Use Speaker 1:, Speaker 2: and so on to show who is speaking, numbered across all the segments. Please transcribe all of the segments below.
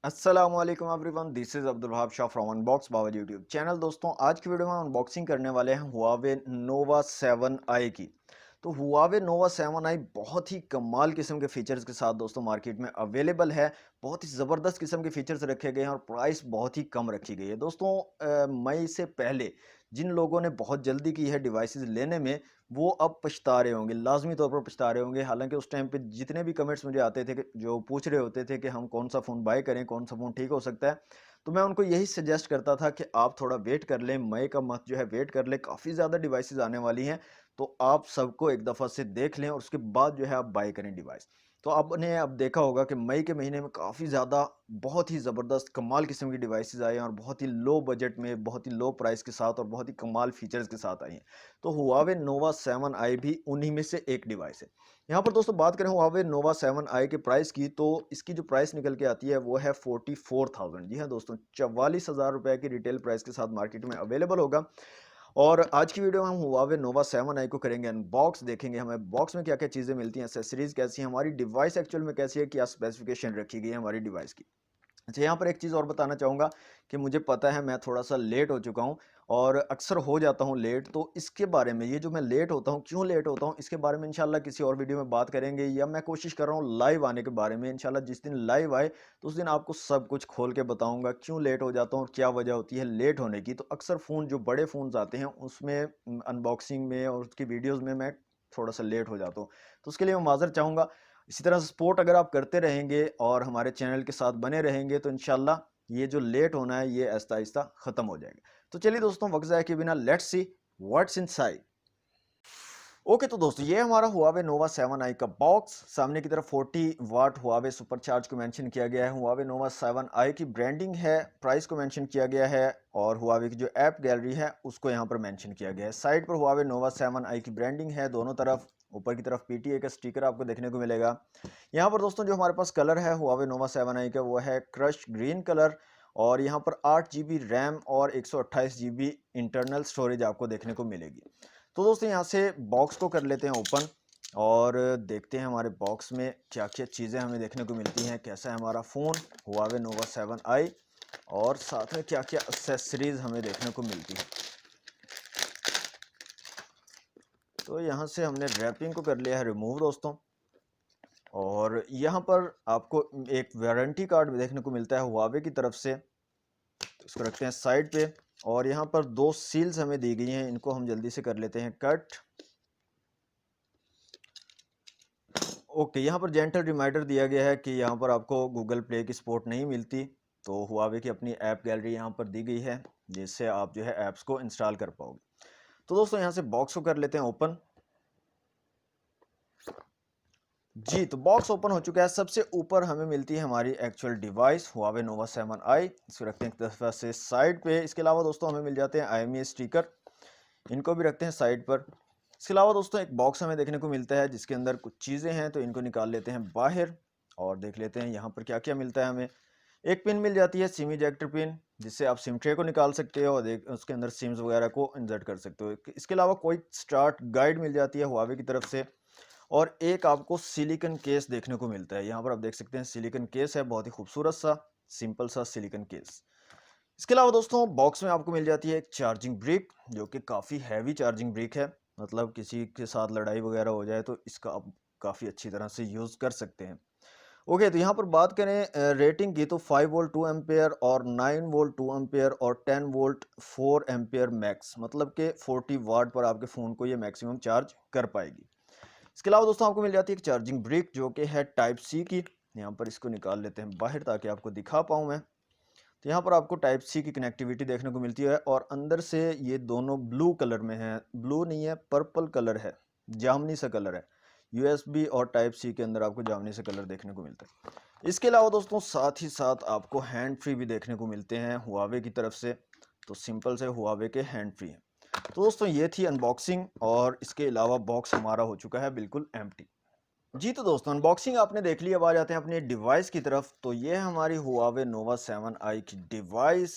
Speaker 1: अस्सलाम वालेकुम everyone, this is Abdul Wahab Shah from unbox Baba YouTube channel. दोस्तों, आज की वीडियो में अनबॉक्सिंग करने वाले हैं हुआवे नोवा 7i की। तो हुआवे नोवा 7i बहुत ही कमाल किस्म के फीचर्स के साथ दोस्तों मार्केट में अवेलेबल है। बहुत ही ज़बरदस्त किस्म के फीचर्स रखे गए हैं और प्राइस बहुत ही कम रखी गई है। दोस्तों, मई से पहले जिन लोगों ने बहुत जल्दी की है डिवाइसेस लेने में, वो अब पछता रहे होंगे, लाजमी तौर पर पछता रहे होंगे। हालांकि उस टाइम पे जितने भी कमेंट्स मुझे आते थे जो पूछ रहे होते थे कि हम कौन सा फ़ोन बाय करें, कौन सा फ़ोन ठीक हो सकता है, तो मैं उनको यही सजेस्ट करता था कि आप थोड़ा वेट कर लें, मई का मंथ जो है वेट कर लें। काफ़ी ज़्यादा डिवाइसेस आने वाली हैं, तो आप सबको एक दफ़ा से देख लें और उसके बाद जो है आप बाय करें डिवाइस। तो आपने अब देखा होगा कि मई के महीने में काफ़ी ज़्यादा बहुत ही ज़बरदस्त कमाल किस्म की डिवाइसेस आए हैं और बहुत ही लो बजट में, बहुत ही लो प्राइस के साथ और बहुत ही कमाल फीचर्स के साथ आई हैं। तो हुआवे नोवा 7i भी उन्हीं में से एक डिवाइस है। यहाँ पर दोस्तों बात करें हुआवे नोवा 7i के प्राइस की, तो इसकी जो प्राइस निकल के आती है वो है 44,000। जी हाँ दोस्तों, 44,000 रुपए की रिटेल प्राइस के साथ मार्केट में अवेलेबल होगा। और आज की वीडियो में हम हुआवे नोवा 7i को करेंगे अनबॉक्स, देखेंगे हमें बॉक्स में क्या क्या चीज़ें मिलती हैं, एक्सेसरीज कैसी है, हमारी डिवाइस एक्चुअल में कैसी है, क्या स्पेसिफिकेशन रखी गई है हमारी डिवाइस की। अच्छा, यहाँ पर एक चीज़ और बताना चाहूँगा कि मुझे पता है मैं थोड़ा-सा लेट हो चुका हूँ और अक्सर हो जाता हूँ लेट, तो इसके बारे में, ये जो मैं लेट होता हूँ, क्यों लेट होता हूँ, इसके बारे में इंशाल्लाह किसी और वीडियो में बात करेंगे, या मैं कोशिश कर रहा हूँ लाइव आने के बारे में। इंशाल्लाह जिस दिन लाइव आए, तो उस दिन आपको सब कुछ खोल के बताऊँगा, क्यों लेट हो जाता हूँ और क्या वजह होती है लेट होने की। तो अक्सर फ़ोन जो बड़े फ़ोन्स आते हैं, उसमें अनबॉक्सिंग में और उसकी वीडियोज़ में मैं थोड़ा-सा लेट हो जाता हूँ। तो उसके लिए मैं माज़रत चाहूँगा। इसी तरह सपोर्ट अगर आप करते रहेंगे और हमारे चैनल के साथ बने रहेंगे, तो इंशाल्लाह ये जो लेट होना है ये आहिस्ता-आहिस्ता खत्म हो जाएगा। तो चलिए दोस्तों, वक्त ज़ाया किए बिना let's see what's inside. Okay, तो दोस्तों ये हमारा हुआवे नोवा 7i का बॉक्स। सामने की तरफ 40 वाट हुआवे सुपरचार्ज को मेंशन किया गया है। हुआवे नोवा 7i की ब्रांडिंग है, प्राइस को मेंशन किया गया है और हुआवे की जो ऐप गैलरी है उसको यहाँ पर मेंशन किया गया है। साइड पर हुआवे नोवा 7i की ब्रांडिंग है दोनों तरफ। ऊपर की तरफ पीटीए का स्टिकर आपको देखने को मिलेगा। यहाँ पर दोस्तों जो हमारे पास कलर है हुआवे नोवा 7i का, वो है क्रश ग्रीन कलर। और यहाँ पर 8 GB रैम और 128 GB इंटरनल स्टोरेज आपको देखने को मिलेगी। तो दोस्तों यहाँ से बॉक्स को कर लेते हैं ओपन और देखते हैं हमारे बॉक्स में क्या क्या चीज़ें हमें देखने को मिलती हैं, कैसा है हमारा फ़ोन हुआवे नोवा 7i और साथ में क्या क्या एक्सेसरीज हमें देखने को मिलती है। तो यहाँ से हमने रैपिंग को कर लिया है रिमूव दोस्तों। और यहाँ पर आपको एक वारंटी कार्ड भी देखने को मिलता है हुआवे की तरफ से, तो इसको रखते हैं साइड पे। और यहाँ पर दो सील्स हमें दी गई हैं, इनको हम जल्दी से कर लेते हैं कट। ओके, यहाँ पर जेंटल रिमाइंडर दिया गया है कि यहाँ पर आपको गूगल प्ले की सपोर्ट नहीं मिलती, तो हुआवे की अपनी ऐप गैलरी यहाँ पर दी गई है जिससे आप जो है ऐप्स को इंस्टॉल कर पाओगे। तो दोस्तों यहाँ से बॉक्स को कर लेते हैं ओपन। जी, तो बॉक्स ओपन हो चुका है। सबसे ऊपर हमें मिलती है हमारी एक्चुअल डिवाइस हुआवे नोवा 7i। इसको रखते हैं एक दफ़ा से साइड पे। इसके अलावा दोस्तों हमें मिल जाते हैं IMEI स्टिकर, इनको भी रखते हैं साइड पर। इसके अलावा दोस्तों एक बॉक्स हमें देखने को मिलता है जिसके अंदर कुछ चीज़ें हैं, तो इनको निकाल लेते हैं बाहर और देख लेते हैं यहाँ पर क्या क्या मिलता है हमें। एक पिन मिल जाती है सिम इजेक्टर पिन, जिससे आप सिम ट्रे को निकाल सकते हो और उसके अंदर सिम्स वगैरह को इंसर्ट कर सकते हो। इसके अलावा कोई स्टार्ट गाइड मिल जाती है हुआवे की तरफ से। और एक आपको सिलिकॉन केस देखने को मिलता है, यहाँ पर आप देख सकते हैं सिलिकॉन केस है, बहुत ही खूबसूरत सा सिंपल सा सिलिकॉन केस। इसके अलावा दोस्तों बॉक्स में आपको मिल जाती है एक चार्जिंग ब्रिक, जो कि काफ़ी हैवी चार्जिंग ब्रिक है। मतलब किसी के साथ लड़ाई वगैरह हो जाए तो इसका आप काफ़ी अच्छी तरह से यूज़ कर सकते हैं। ओके, तो यहाँ पर बात करें रेटिंग की, तो 5 वोल्ट 2 एम्पेयर और 9 वोल्ट 2 एम्पेयर और 10 वोल्ट 4 एम्पेयर मैक्स, मतलब कि 40 वाट पर आपके फ़ोन को ये मैक्सिमम चार्ज कर पाएगी। इसके अलावा दोस्तों आपको मिल जाती है एक चार्जिंग ब्रिक जो कि है टाइप सी की। यहाँ पर इसको निकाल लेते हैं बाहर ताकि आपको दिखा पाऊँ मैं। तो यहाँ पर आपको टाइप सी की कनेक्टिविटी देखने को मिलती है और अंदर से ये दोनों ब्लू कलर में है, ब्लू नहीं है पर्पल कलर है, जामनी सा कलर है। यूएसबी और टाइप सी के अंदर आपको जामनी सा कलर देखने को मिलता है। इसके अलावा दोस्तों साथ ही साथ आपको हैंड फ्री भी देखने को मिलते हैं हुआवे की तरफ से। तो सिंपल से हुआवे के हैंड फ्री हैं। तो दोस्तों ये थी अनबॉक्सिंग और इसके अलावा बॉक्स हमारा हो चुका है बिल्कुल एम्प्टी। जी, तो दोस्तों अनबॉक्सिंग आपने देख ली। अब आ जाते हैं अपने डिवाइस की तरफ। तो ये है हमारी हुआवे नोवा 7i की डिवाइस।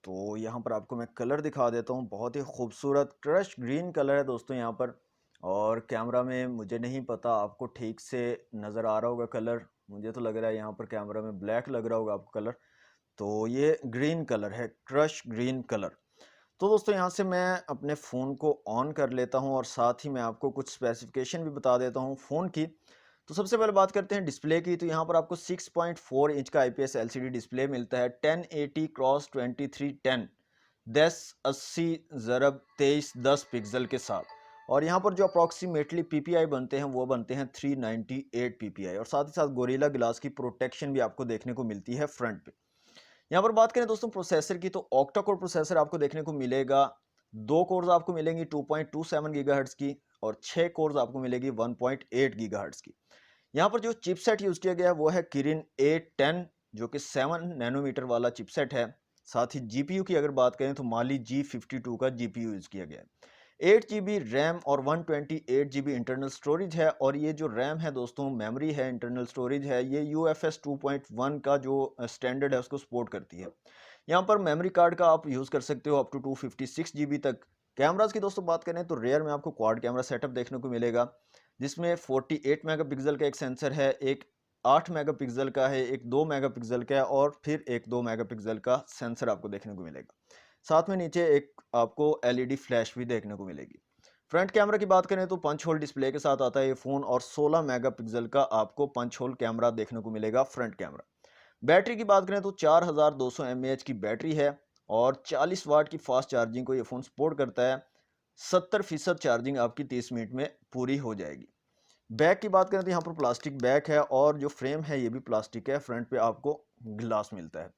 Speaker 1: तो यहाँ पर आपको मैं कलर दिखा देता हूँ, बहुत ही खूबसूरत क्रश ग्रीन कलर है दोस्तों यहाँ पर। और कैमरा में मुझे नहीं पता आपको ठीक से नज़र आ रहा होगा कलर, मुझे तो लग रहा है यहाँ पर कैमरा में ब्लैक लग रहा होगा आपको कलर, तो ये ग्रीन कलर है, क्रश ग्रीन कलर। तो दोस्तों यहाँ से मैं अपने फ़ोन को ऑन कर लेता हूँ और साथ ही मैं आपको कुछ स्पेसिफिकेशन भी बता देता हूँ फ़ोन की। तो सबसे पहले बात करते हैं डिस्प्ले की। तो यहाँ पर आपको 6.4 इंच का IPS LCD डिस्प्ले मिलता है 1080 क्रॉस 2310 1080 ज़रब 2310 पिक्सल के साथ। और यहाँ पर जो अप्रॉक्सीमेटली PPI बनते हैं वो बनते हैं 398 PPI, और साथ ही साथ गोरिल्ला ग्लास की प्रोटेक्शन भी आपको देखने को मिलती है फ्रंट पे। यहाँ पर बात करें दोस्तों प्रोसेसर की, तो ऑक्टा कोर प्रोसेसर आपको देखने को मिलेगा। 2 कोर्स आपको मिलेंगी 2.27 गीगाहर्ट्ज की, और 6 कोर्स आपको मिलेगी 1.8 गीगाहर्ट्ज की। यहाँ पर जो चिपसेट यूज किया गया है वो है किरिन A10, जो कि 7 नैनोमीटर वाला चिपसेट है। साथ ही जीपीयू की अगर बात करें तो माली G52 का जीपीयू यूज किया गया है। 8 GB रैम और 128 GB इंटरनल स्टोरेज है, और ये जो रैम है दोस्तों, मेमोरी है, इंटरनल स्टोरेज है, ये UFS 2.1 का जो स्टैंडर्ड है उसको सपोर्ट करती है। यहाँ पर मेमोरी कार्ड का आप यूज़ कर सकते हो अप टू 256 GB तक। कैमराज की दोस्तों बात करें तो रेयर में आपको क्वाड कैमरा सेटअप देखने को मिलेगा, जिसमें 48 मेगापिक्सल का एक सेंसर है, एक 8 मेगापिक्सल का है, एक 2 मेगापिक्सल का है, और फिर एक 2 मेगापिक्सल का सेंसर आपको देखने को मिलेगा। साथ में नीचे एक आपको LED फ्लैश भी देखने को मिलेगी। फ्रंट कैमरा की बात करें तो पंच होल डिस्प्ले के साथ आता है ये फ़ोन, और 16 मेगापिक्सल का आपको पंच होल कैमरा देखने को मिलेगा फ्रंट कैमरा। बैटरी की बात करें तो 4200 mAh की बैटरी है, और 40 वाट की फास्ट चार्जिंग को ये फ़ोन सपोर्ट करता है। 70% चार्जिंग आपकी 30 मिनट में पूरी हो जाएगी। बैक की बात करें तो यहाँ पर प्लास्टिक बैक है, और जो फ्रेम है ये भी प्लास्टिक है, फ्रंट पे आपको ग्लास मिलता है।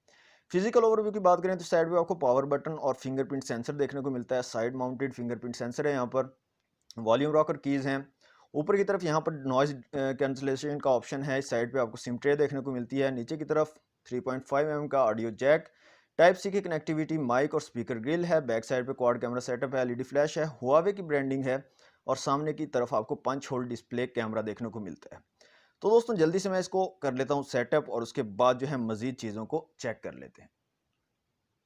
Speaker 1: फिजिकल ओवरव्यू की बात करें तो साइड पे आपको पावर बटन और फिंगरप्रिंट सेंसर देखने को मिलता है। साइड माउंटेड फिंगरप्रिंट सेंसर है यहाँ पर। वॉल्यूम रॉकर कीज हैं। ऊपर की तरफ यहाँ पर नॉइज कैंसलेशन का ऑप्शन है। इस साइड पे आपको सिम ट्रे देखने को मिलती है। नीचे की तरफ 3.5 mm का ऑडियो जैक, टाइप सी की कनेक्टिविटी, माइक और स्पीकर ग्रिल है। बैक साइड पे क्वाड कैमरा सेटअप है, LED फ्लैश है, हुआवे की ब्रांडिंग है, और सामने की तरफ आपको पंच होल डिस्प्ले कैमरा देखने को मिलता है। तो दोस्तों जल्दी से मैं इसको कर लेता हूँ सेटअप, और उसके बाद जो है मजीद चीज़ों को चेक कर लेते हैं।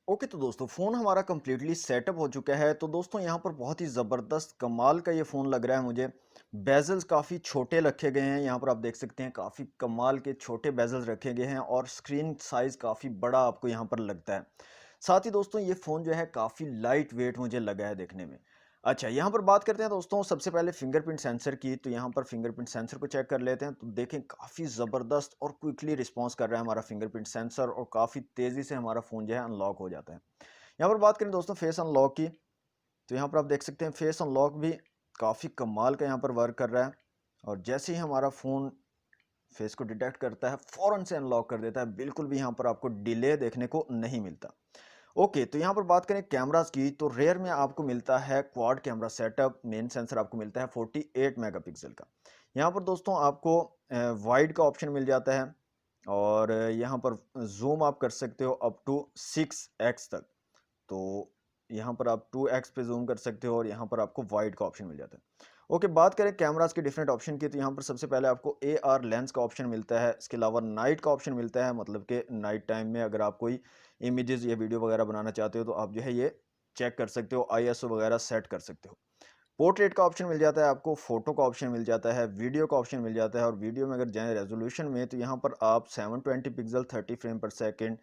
Speaker 1: ओके, तो दोस्तों फ़ोन हमारा कंप्लीटली सेटअप हो चुका है। तो दोस्तों यहाँ पर बहुत ही ज़बरदस्त कमाल का ये फ़ोन लग रहा है मुझे। बेजल्स काफ़ी छोटे रखे गए हैं, यहाँ पर आप देख सकते हैं काफ़ी कमाल के छोटे बेजल्स रखे गए हैं, और स्क्रीन साइज़ काफ़ी बड़ा आपको यहाँ पर लगता है। साथ ही दोस्तों ये फ़ोन जो है काफ़ी लाइट वेट मुझे लगा है देखने में। अच्छा, यहाँ पर बात करते हैं दोस्तों सबसे पहले फिंगरप्रिंट सेंसर की। तो यहाँ पर फिंगरप्रिंट सेंसर को चेक कर लेते हैं। तो देखें काफ़ी ज़बरदस्त और क्विकली रिस्पॉन्स कर रहा है हमारा फिंगरप्रिंट सेंसर, और काफ़ी तेज़ी से हमारा फ़ोन जो है अनलॉक हो जाता है। यहाँ पर बात करें दोस्तों फेस अनलॉक की, तो यहाँ पर आप देख सकते हैं फेस अनलॉक भी काफ़ी कमाल का यहाँ पर वर्क कर रहा है, और जैसे ही हमारा फ़ोन फेस को डिटेक्ट करता है फ़ौरन से अनलॉक कर देता है। बिल्कुल भी यहाँ पर आपको डिले देखने को नहीं मिलता। ओके, तो यहाँ पर बात करें कैमरास की, तो रेयर में आपको मिलता है quad camera setup. Main sensor आपको मिलता है 48 मेगापिक्सल का। यहाँ पर दोस्तों आपको वाइड का ऑप्शन मिल जाता है, और यहाँ पर जूम आप कर सकते हो अप टू 6x तक। तो यहाँ पर आप 2x पे जूम कर सकते हो, और यहाँ पर आपको वाइड का ऑप्शन मिल जाता है। ओके, बात करें कैमरास के डिफरेंट ऑप्शन की, तो यहाँ पर सबसे पहले आपको AR लेंस का ऑप्शन मिलता है। इसके अलावा नाइट का ऑप्शन मिलता है, मतलब कि नाइट टाइम में अगर आप कोई इमेजेस या वीडियो वगैरह बनाना चाहते हो तो आप जो है ये चेक कर सकते हो, ISO वगैरह सेट कर सकते हो। पोर्ट्रेट का ऑप्शन मिल जाता है आपको, फोटो का ऑप्शन मिल जाता है, वीडियो का ऑप्शन मिल जाता है, और वीडियो में अगर जाएँ रेजोल्यूशन में तो यहाँ पर आप 720 पिक्सल 30 फ्रेम पर सेकंड,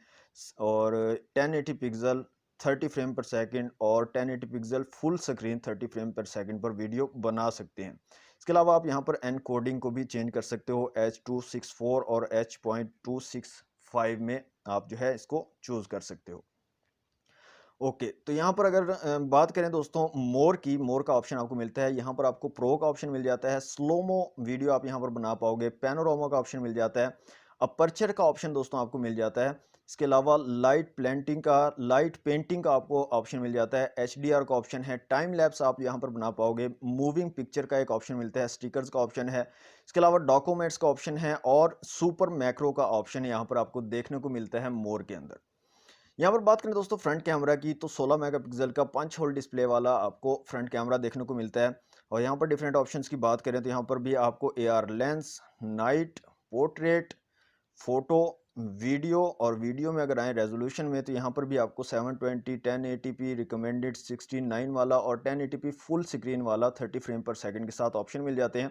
Speaker 1: और 1080 पिक्सल 30 फ्रेम पर सेकंड, और 1080 पिक्सल फुल स्क्रीन 30 फ्रेम पर सेकंड पर वीडियो बना सकते हैं। इसके अलावा आप यहाँ पर एनकोडिंग को भी चेंज कर सकते हो, H.264 और H.265 में आप जो है इसको चूज़ कर सकते हो। ओके, तो यहाँ पर अगर बात करें दोस्तों मोर का ऑप्शन आपको मिलता है। यहाँ पर आपको प्रो का ऑप्शन मिल जाता है, स्लोमो वीडियो आप यहाँ पर बना पाओगे, पैनोरामा का ऑप्शन मिल जाता है, अपर्चर का ऑप्शन दोस्तों आपको मिल जाता है। इसके अलावा लाइट पेंटिंग का आपको ऑप्शन मिल जाता है, HDR का ऑप्शन है, टाइम लैप्स आप यहाँ पर बना पाओगे, मूविंग पिक्चर का एक ऑप्शन मिलता है, स्टिकर्स का ऑप्शन है। इसके अलावा डॉक्यूमेंट्स का ऑप्शन है, और सुपर मैक्रो का ऑप्शन यहाँ पर आपको देखने को मिलता है मोर के अंदर। यहाँ पर बात करें दोस्तों फ्रंट कैमरा की, तो 16 मेगापिक्सल का पंच होल डिस्प्ले वाला आपको फ्रंट कैमरा देखने को मिलता है। और यहाँ पर डिफरेंट ऑप्शंस की बात करें तो यहाँ पर भी आपको AR lens, night, portrait, photo, video, और वीडियो में अगर आए रेजोल्यूशन में तो यहाँ पर भी आपको 720 1080p रिकमेंडेड 16:9 वाला, और 1080p फुल स्क्रीन वाला 30 फ्रेम पर सेकंड के साथ ऑप्शन मिल जाते हैं।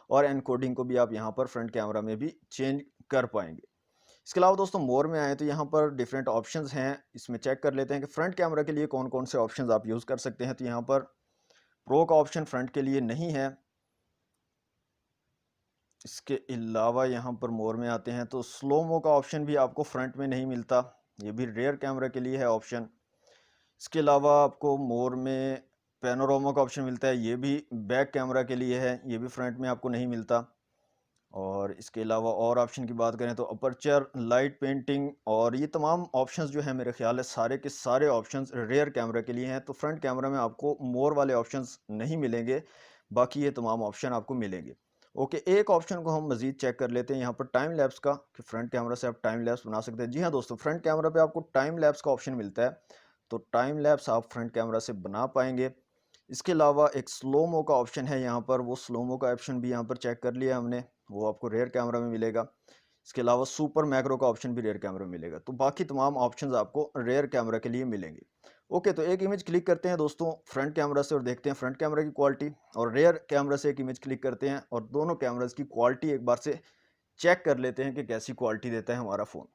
Speaker 1: और एनकोडिंग को भी आप यहाँ पर फ्रंट कैमरा में भी चेंज कर पाएंगे। इसके अलावा दोस्तों मोर में आए तो यहाँ पर डिफरेंट ऑप्शंस हैं, इसमें चेक कर लेते हैं कि फ्रंट कैमरा के लिए कौन कौन से ऑप्शंस आप यूज़ कर सकते हैं। तो यहाँ पर प्रो का ऑप्शन फ्रंट के लिए नहीं है। इसके अलावा यहाँ पर मोर में आते हैं तो स्लो मो का ऑप्शन भी आपको फ्रंट में नहीं मिलता, ये भी रेयर कैमरा के लिए है ऑप्शन। इसके अलावा आपको मोर में पैनोरामा का ऑप्शन मिलता है, ये भी बैक कैमरा के लिए है, ये भी फ्रंट में आपको नहीं मिलता। और इसके अलावा और ऑप्शन की बात करें तो अपर्चर, लाइट पेंटिंग, और ये तमाम ऑप्शंस जो है मेरे ख्याल है सारे के सारे ऑप्शंस रेयर कैमरा के लिए हैं। तो फ्रंट कैमरा में आपको मोर वाले ऑप्शंस नहीं मिलेंगे, बाकी ये तमाम ऑप्शन आपको मिलेंगे। ओके, एक ऑप्शन को हम मजीद चेक कर लेते हैं यहाँ पर टाइम लैप्स का, कि फ्रंट कैमरा से आप टाइम लैप्स बना सकते हैं। जी हाँ दोस्तों, फ्रंट कैमरा पे आपको टाइम लैप्स का ऑप्शन मिलता है, तो टाइम लैप्स आप फ्रंट कैमरा से बना पाएंगे। इसके अलावा एक स्लो मो का ऑप्शन है यहाँ पर, वो स्लो मो का ऑप्शन भी यहाँ पर चेक कर लिया हमने, वो आपको रेयर कैमरा में मिलेगा। इसके अलावा सुपर मैक्रो का ऑप्शन भी रेयर कैमरा में मिलेगा। तो बाकी तमाम ऑप्शंस आपको रेयर कैमरा के लिए मिलेंगे। ओके, तो एक इमेज क्लिक करते हैं दोस्तों फ्रंट कैमरा से और देखते हैं फ्रंट कैमरा की क्वालिटी, और रेयर कैमरा से एक इमेज क्लिक करते हैं और दोनों कैमरास की क्वालिटी एक बार से चेक कर लेते हैं कि कैसी क्वालिटी देता है हमारा फ़ोन।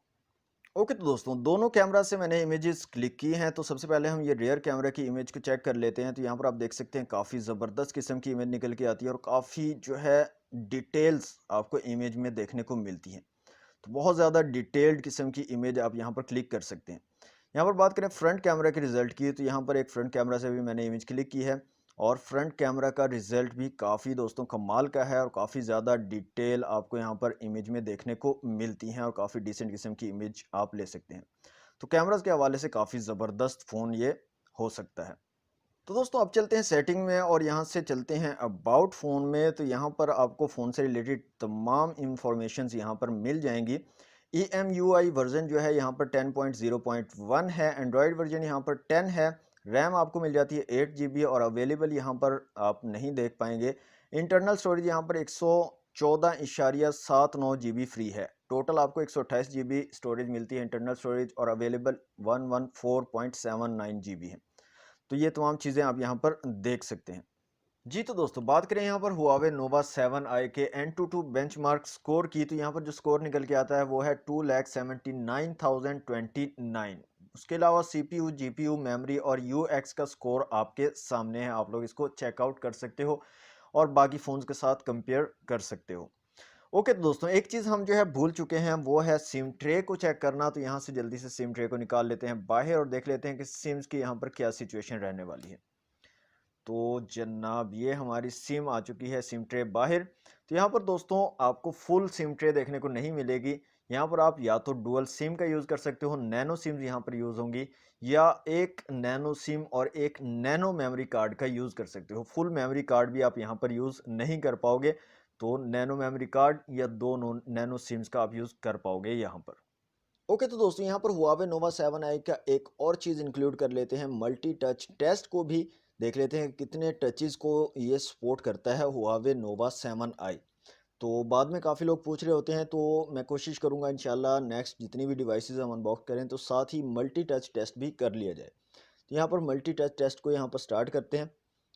Speaker 1: ओके, तो दोस्तों दोनों कैमरा से मैंने इमेजेस क्लिक की हैं, तो सबसे पहले हम ये रियर कैमरा की इमेज को चेक कर लेते हैं। तो यहाँ पर आप देख सकते हैं काफ़ी ज़बरदस्त किस्म की इमेज निकल के आती है और काफ़ी जो है डिटेल्स आपको इमेज में देखने को मिलती हैं। तो बहुत ज़्यादा डिटेल्ड किस्म की इमेज आप यहाँ पर क्लिक कर सकते हैं। यहाँ पर बात करें फ्रंट कैमरा के रिजल्ट की, तो यहाँ पर एक फ्रंट कैमरा से भी मैंने इमेज क्लिक की है और फ्रंट कैमरा का रिजल्ट भी काफ़ी दोस्तों कमाल का है और काफ़ी ज़्यादा डिटेल आपको यहाँ पर इमेज में देखने को मिलती हैं और काफ़ी डिसेंट किस्म की इमेज आप ले सकते हैं। तो कैमरास के हवाले से काफ़ी ज़बरदस्त फ़ोन ये हो सकता है। तो दोस्तों अब चलते हैं सेटिंग में और यहाँ से चलते हैं अबाउट फ़ोन में। तो यहाँ पर आपको फ़ोन से रिलेटेड तमाम इंफॉर्मेशंस यहाँ पर मिल जाएंगी। EMUI वर्जन जो है यहाँ पर 10.0.1 है, एंड्रॉयड वर्जन यहाँ पर 10 है, रैम आपको मिल जाती है 8 GB और अवेलेबल यहाँ पर आप नहीं देख पाएंगे। इंटरनल स्टोरेज यहाँ पर 114.79 GB फ्री है। टोटल आपको 128 GB स्टोरेज मिलती है इंटरनल स्टोरेज और अवेलेबल 114.79 GB है। तो ये तमाम चीज़ें आप यहाँ पर देख सकते हैं। जी, तो दोस्तों बात करें यहाँ पर Huawei Nova 7i के Antutu बेंचमार्क स्कोर की, तो यहाँ पर जो स्कोर निकल के आता है वो है 2,79,029। उसके अलावा CPU, GPU, मेमोरी और UX का स्कोर आपके सामने है, आप लोग इसको चेकआउट कर सकते हो और बाकी फ़ोन्स के साथ कंपेयर कर सकते हो। ओके, तो दोस्तों एक चीज़ हम जो है भूल चुके हैं वो है सिम ट्रे को चेक करना। तो यहाँ से जल्दी से सिम ट्रे को निकाल लेते हैं बाहर और देख लेते हैं कि सिम्स की यहाँ पर क्या सिचुएशन रहने वाली है। तो जनाब ये हमारी सिम आ चुकी है, सिम ट्रे बाहर। तो यहाँ पर दोस्तों आपको फुल सिम ट्रे देखने को नहीं मिलेगी। यहाँ पर आप या तो डुअल सिम का यूज़ कर सकते हो, नैनो सिम्स यहाँ पर यूज़ होंगी, या एक नैनो सिम और एक नैनो मेमोरी कार्ड का यूज़ कर सकते हो। फुल मेमोरी कार्ड भी आप यहाँ पर यूज़ नहीं कर पाओगे, तो नैनो मेमोरी कार्ड या दो नैनो सिम्स का आप यूज़ कर पाओगे यहाँ पर। ओके, तो दोस्तों यहाँ पर Huawei Nova 7i का एक और चीज़ इंक्लूड कर लेते हैं, मल्टी टच टेस्ट को भी देख लेते हैं कितने टचेस को ये सपोर्ट करता है Huawei Nova 7i। तो बाद में काफ़ी लोग पूछ रहे होते हैं, तो मैं कोशिश करूँगा इंशाल्लाह नेक्स्ट जितनी भी डिवाइसेस हम अनबॉक्स करें तो साथ ही मल्टी टच टेस्ट भी कर लिया जाए। तो यहाँ पर मल्टी टच टेस्ट को यहाँ पर स्टार्ट करते हैं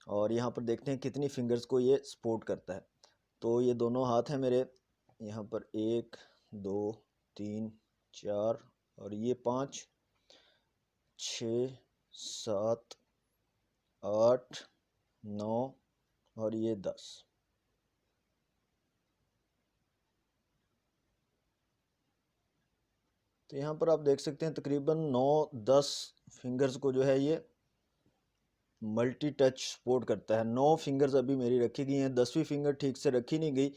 Speaker 1: और यहाँ पर देखते हैं कितनी फिंगर्स को ये सपोर्ट करता है। तो ये दोनों हाथ हैं मेरे, यहाँ पर 1 2 3 4 और ये 5 6 7 8 9 और ये 10। तो यहाँ पर आप देख सकते हैं तकरीबन 9-10 फिंगर्स को जो है ये मल्टी टच सपोर्ट करता है। 9 फिंगर्स अभी मेरी रखी गई हैं, 10वीं फिंगर ठीक से रखी नहीं गई,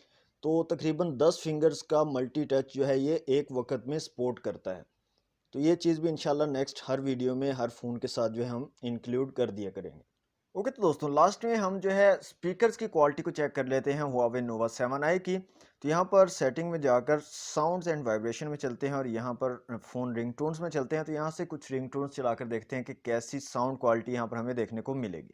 Speaker 1: तो तकरीबन 10 फिंगर्स का मल्टी टच जो है ये एक वक्त में सपोर्ट करता है। तो ये चीज़ भी इंशाल्लाह नेक्स्ट हर वीडियो में हर फ़ोन के साथ जो है हम इंक्लूड कर दिया करेंगे। ओके, तो दोस्तों लास्ट में हम जो है स्पीकर्स की क्वालिटी को चेक कर लेते हैं Huawei Nova 7i की। तो यहाँ पर सेटिंग में जाकर साउंड्स एंड वाइब्रेशन में चलते हैं और यहाँ पर फ़ोन रिंगटोन्स में चलते हैं। तो यहाँ से कुछ रिंगटोन्स चलाकर देखते हैं कि कैसी साउंड क्वालिटी यहाँ पर हमें देखने को मिलेगी।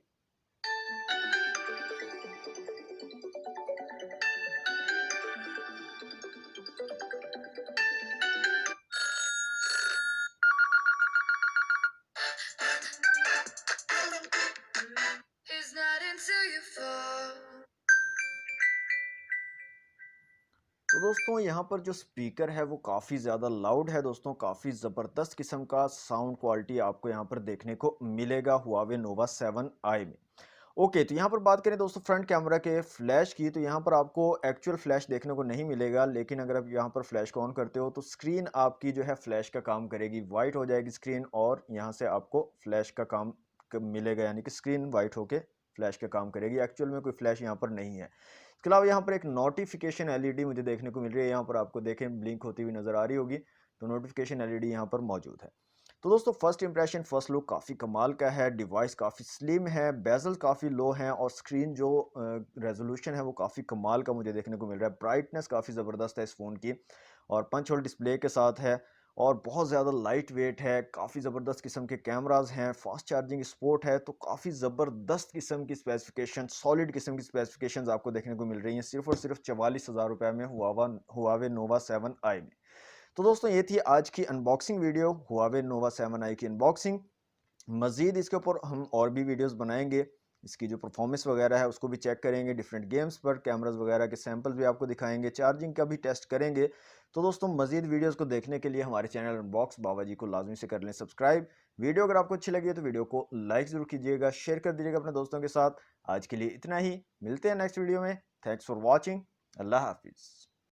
Speaker 1: तो दोस्तों यहाँ पर जो स्पीकर है वो काफ़ी ज़्यादा लाउड है दोस्तों, काफ़ी ज़बरदस्त किस्म का साउंड क्वालिटी आपको यहाँ पर देखने को मिलेगा हुआवे नोवा 7i में। ओके, तो यहाँ पर बात करें दोस्तों फ्रंट कैमरा के फ्लैश की, तो यहाँ पर आपको एक्चुअल फ्लैश देखने को नहीं मिलेगा, लेकिन अगर आप यहाँ पर फ्लैश को ऑन करते हो तो स्क्रीन आपकी जो है फ्लैश का काम करेगी, वाइट हो जाएगी स्क्रीन और यहाँ से आपको फ्लैश का काम मिलेगा, यानी कि स्क्रीन वाइट होके फ्लैश का काम करेगी। एक्चुअल में कोई फ्लैश यहाँ पर नहीं है। इसके अलावा यहाँ पर एक नोटिफिकेशन एलईडी मुझे देखने को मिल रही है, यहाँ पर आपको देखें ब्लिंक होती हुई नजर आ रही होगी, तो नोटिफिकेशन एलईडी यहाँ पर मौजूद है। तो दोस्तों फर्स्ट इंप्रेशन, फर्स्ट लुक काफ़ी कमाल का है, डिवाइस काफ़ी स्लिम है, बेजल काफ़ी लो है और स्क्रीन जो रेजोल्यूशन है वो काफ़ी कमाल का मुझे देखने को मिल रहा है। ब्राइटनेस काफ़ी ज़बरदस्त है इस फ़ोन की और पंच होल डिस्प्ले के साथ है और बहुत ज़्यादा लाइट वेट है, काफ़ी ज़बरदस्त किस्म के कैमराज हैं, फास्ट चार्जिंग सपोर्ट है, तो काफ़ी ज़बरदस्त किस्म की स्पेसिफिकेशन, सॉलिड किस्म की स्पेसिफिकेशंस आपको देखने को मिल रही हैं सिर्फ और सिर्फ 44,000 रुपये में हुआवे नोवा 7i में। तो दोस्तों ये थी आज की अनबॉक्सिंग वीडियो, हुआवे नोवा 7i की अनबॉक्सिंग। मज़ीद इसके ऊपर हम और भी वीडियोस बनाएंगे, इसकी जो परफॉर्मेंस वगैरह है उसको भी चेक करेंगे, डिफरेंट गेम्स पर कैमरास वगैरह के सैंपल्स भी आपको दिखाएंगे, चार्जिंग का भी टेस्ट करेंगे। तो दोस्तों मज़ीद वीडियोस को देखने के लिए हमारे चैनल अनबॉक्स बाबा जी को लाजमी से कर लें सब्सक्राइब। वीडियो अगर आपको अच्छी लगी है तो वीडियो को लाइक ज़रूर कीजिएगा, शेयर कर दीजिएगा अपने दोस्तों के साथ। आज के लिए इतना ही, मिलते हैं नेक्स्ट वीडियो में। Thanks for watching. अल्लाह हाफिज़।